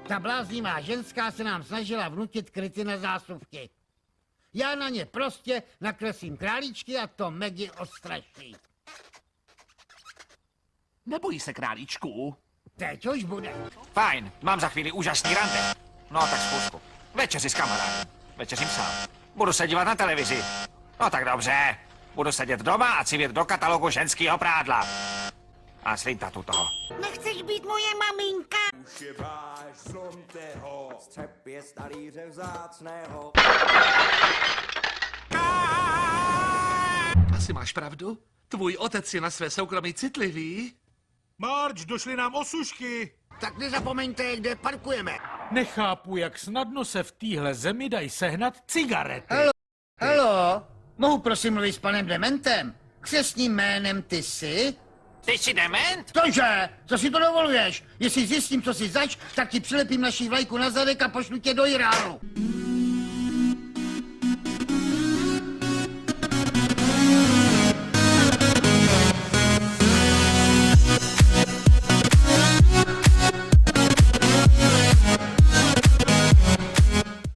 Ta bláznivá ženská se nám snažila vnutit kryty na zásuvky. Já na ně prostě nakreslím králíčky a to Maggie ostraší. Nebojí se králíčků? Teď už bude. Fajn, mám za chvíli úžasný rande. No tak zkusku. Večeři s kamarádem. Večeřím sám. Budu se dívat na televizi. No tak dobře. Budu sedět doma a civit do katalogu ženského prádla. A slintat u toho. Nechceš být moje maminka? Už je váš, zlomte ho. Střep je talíře vzácného. Asi máš pravdu. Tvůj otec je na své soukromí citlivý. Marge, došly nám osušky. Tak nezapomeňte, kde parkujeme. Nechápu, jak snadno se v téhle zemi dají sehnat cigarety. Halo? Mohu prosím mluvit s panem Dementem? Křestním jménem ty jsi? Ty jsi dement? Cože? Co si to dovoluješ? Jestli zjistím, co jsi zač, tak ti přilepím naši vlajku na zadek a pošlu tě do Iránu.